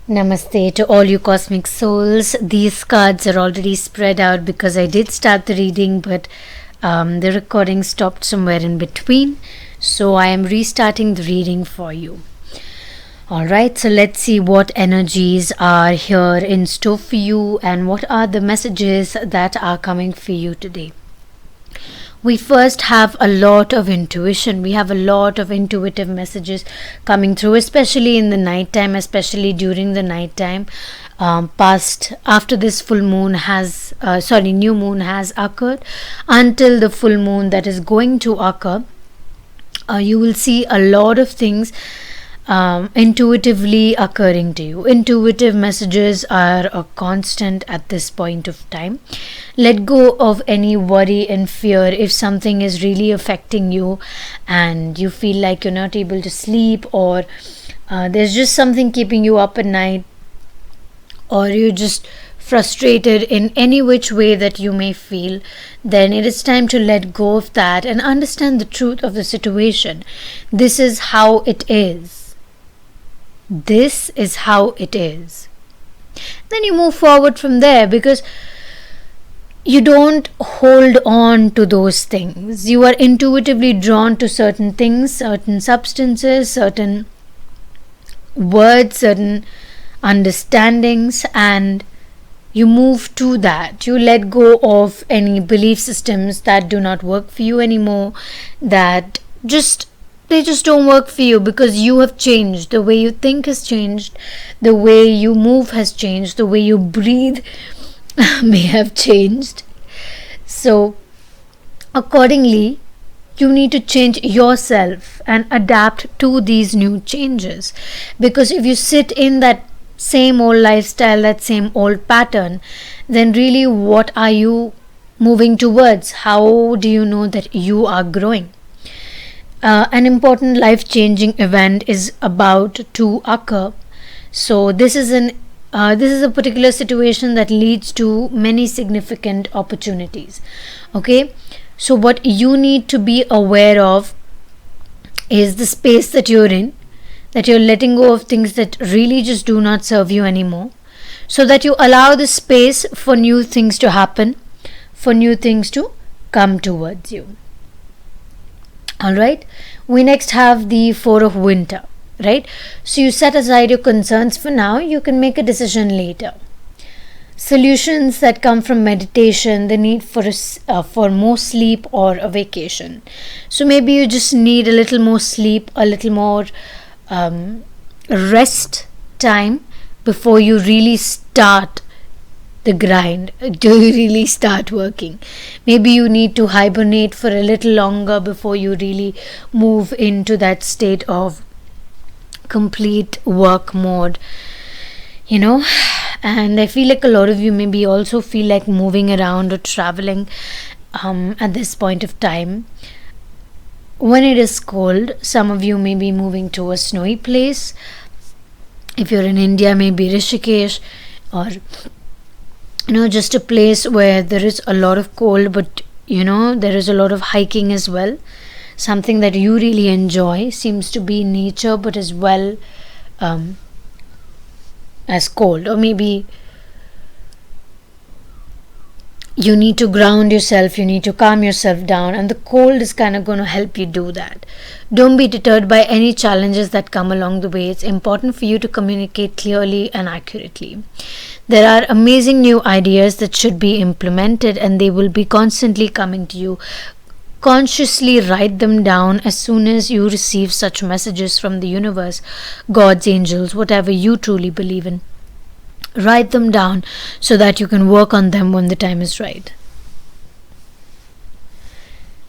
Namaste to all you cosmic souls. These cards are already spread out because I did start the reading, but the recording stopped somewhere in between. So I am restarting the reading for you. Alright, so let's see what energies are here in store for you and what are the messages that are coming for you today. We first have a lot of intuition. We have a lot of intuitive messages coming through, especially in the night time, especially during the night time. After this full moon has, new moon has occurred, until the full moon that is going to occur, you will see a lot of things intuitively occurring to you. Intuitive messages are a constant at this point of time. Let go of any worry and fear if something is really affecting you and you feel like you're not able to sleep, or there's just something keeping you up at night, or you're just frustrated in any which way that you may feel. Then it is time to let go of that and understand the truth of the situation. This is how it is. This is how it is. Then you move forward from there, because you don't hold on to those things. You are intuitively drawn to certain things, certain substances, certain words, certain understandings, and you move to that. You let go of any belief systems that do not work for you anymore, that they just don't work for you, because you have changed. The way you think has changed. The way you move has changed. The way you breathe may have changed. So, accordingly, you need to change yourself and adapt to these new changes. Because if you sit in that same old lifestyle, that same old pattern, then really what are you moving towards? How do you know that you are growing? An important life-changing event is about to occur. So this is a particular situation that leads to many significant opportunities. Okay, so what you need to be aware of is the space that you're in, that you're letting go of things that really just do not serve you anymore, so that you allow the space for new things to happen, for new things to come towards you. Alright, we next have the Four of Winter, right? So you set aside your concerns for now, you can make a decision later. Solutions that come from meditation, the need for more sleep or a vacation. So maybe you just need a little more sleep, a little more rest time before you really start the grind. Do you really start working? Maybe you need to hibernate for a little longer before you really move into that state of complete work mode, and I feel like a lot of you maybe also feel like moving around or traveling at this point of time. When it is cold, some of you may be moving to a snowy place. If you're in India, maybe Rishikesh, or just a place where there is a lot of cold, but there is a lot of hiking as well. Something that you really enjoy seems to be nature, but as well as cold. Or maybe you need to ground yourself, you need to calm yourself down, and the cold is kind of going to help you do that. Don't be deterred by any challenges that come along the way. It's important for you to communicate clearly and accurately. There are amazing new ideas that should be implemented, and they will be constantly coming to you. Consciously write them down as soon as you receive such messages from the universe, God's angels, whatever you truly believe in. Write them down so that you can work on them when the time is right.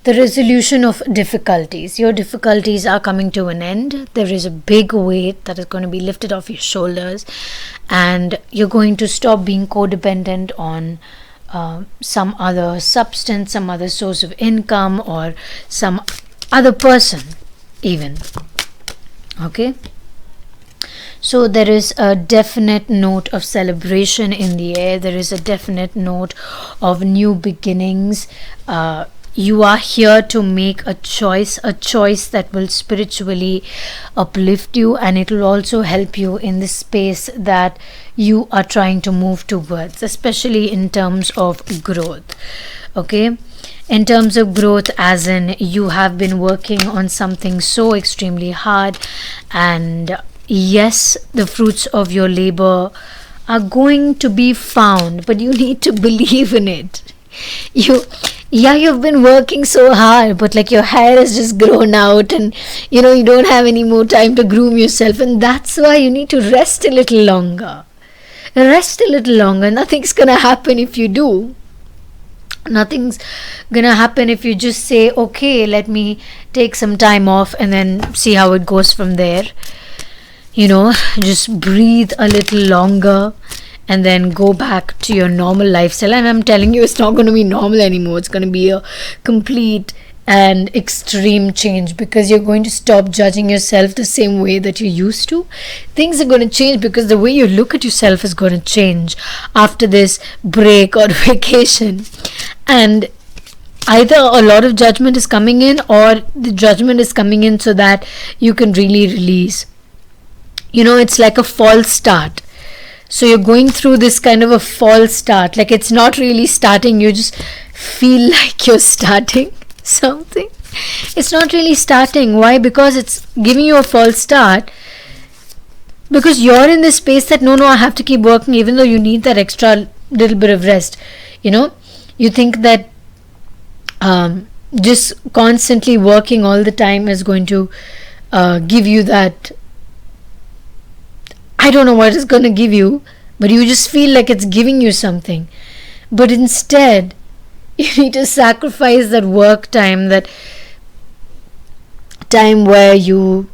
The resolution of difficulties. Your difficulties are coming to an end. There is a big weight that is going to be lifted off your shoulders, and you're going to stop being codependent on some other substance, some other source of income, or some other person even. Okay, so there is a definite note of celebration in the air. There is a definite note of new beginnings. You are here to make a choice that will spiritually uplift you, and it will also help you in the space that you are trying to move towards, especially in terms of growth. Okay, in terms of growth, as in you have been working on something so extremely hard, and yes, the fruits of your labor are going to be found, but you need to believe in it. You've been working so hard, but like your hair has just grown out, and you don't have any more time to groom yourself, and that's why you need to rest a little longer. Rest a little longer. Nothing's gonna happen if you do. Nothing's gonna happen if you just say, okay, let me take some time off and then see how it goes from there. Just breathe a little longer and then go back to your normal lifestyle. And I'm telling you, it's not going to be normal anymore. It's going to be a complete and extreme change, because you're going to stop judging yourself the same way that you used to. Things are going to change because the way you look at yourself is going to change after this break or vacation. And either a lot of judgment is coming in, or the judgment is coming in so that you can really release. It's like a false start. So you're going through this kind of a false start, like it's not really starting, you just feel like you're starting something. It's not really starting. Why? Because it's giving you a false start, because you're in this space that no, I have to keep working even though you need that extra little bit of rest. You think that just constantly working all the time is going to give you that. I don't know what it's going to give you, but you just feel like it's giving you something. But instead, you need to sacrifice that work time, that time where you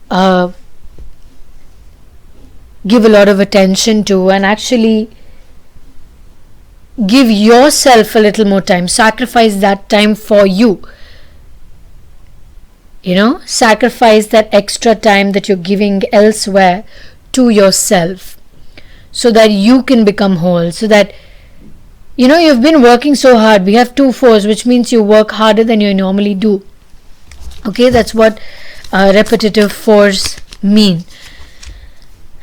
give a lot of attention to, and actually give yourself a little more time. Sacrifice that time for you. Sacrifice that extra time that you're giving elsewhere to yourself, so that you can become whole, so that you've been working so hard. We have 2 4s, which means you work harder than you normally do. Okay, that's what repetitive 4s mean.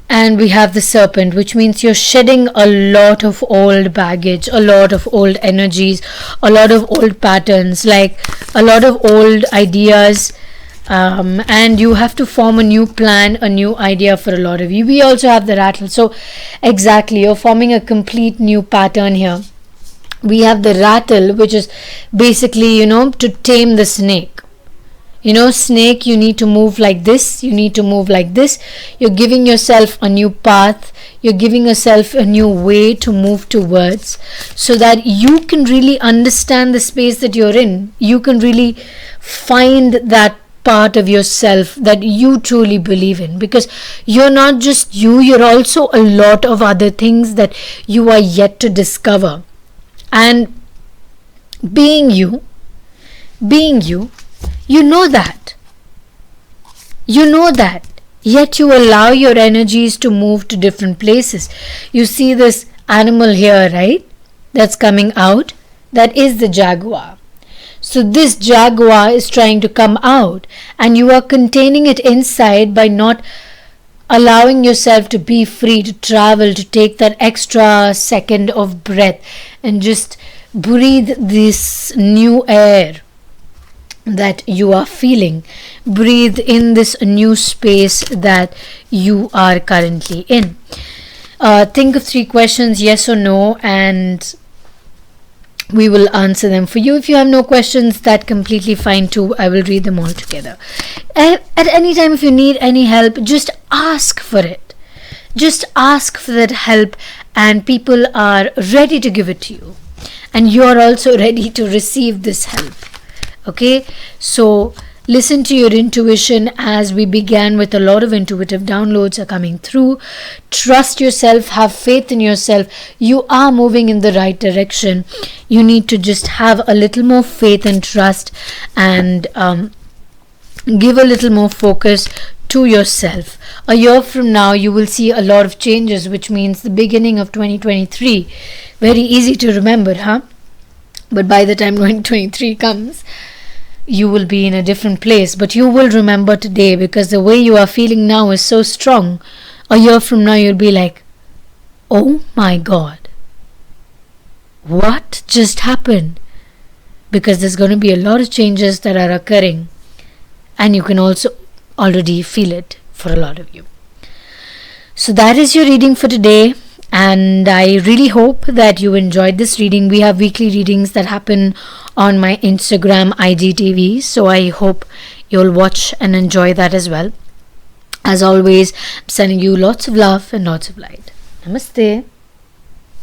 And we have the serpent, which means you're shedding a lot of old baggage, a lot of old energies, a lot of old patterns, like a lot of old ideas. And you have to form a new plan, a new idea for a lot of you. We also have the rattle. So exactly, you're forming a complete new pattern here. We have the rattle, which is basically, to tame the snake. Snake, you need to move like this. You need to move like this. You're giving yourself a new path. You're giving yourself a new way to move towards, so that you can really understand the space that you're in. You can really find that part of yourself that you truly believe in, because you're not just you're also a lot of other things that you are yet to discover. And being you, you know that, yet you allow your energies to move to different places. You see this animal here, right, that's coming out, that is the jaguar. So this jaguar is trying to come out, and you are containing it inside by not allowing yourself to be free, to travel, to take that extra second of breath and just breathe this new air that you are feeling. Breathe in this new space that you are currently in. Think of 3 questions, yes or no, and we will answer them for you. If you have no questions, that's completely fine too. I will read them all together. At any time, if you need any help, just ask for it. Just ask for that help, and people are ready to give it to you. And you're also ready to receive this help. Okay? So listen to your intuition, as we began with a lot of intuitive downloads are coming through. Trust yourself, have faith in yourself. You are moving in the right direction. You need to just have a little more faith and trust, and give a little more focus to yourself. A year from now, you will see a lot of changes, which means the beginning of 2023. Very easy to remember, huh? But by the time 2023 comes, you will be in a different place. But you will remember today, because the way you are feeling now is so strong. A year from now, you'll be like, oh my God, what just happened? Because there's going to be a lot of changes that are occurring. And you can also already feel it for a lot of you. So that is your reading for today. And I really hope that you enjoyed this reading. We have weekly readings that happen on my Instagram IGTV. So I hope you'll watch and enjoy that as well. As always, I'm sending you lots of love and lots of light. Namaste.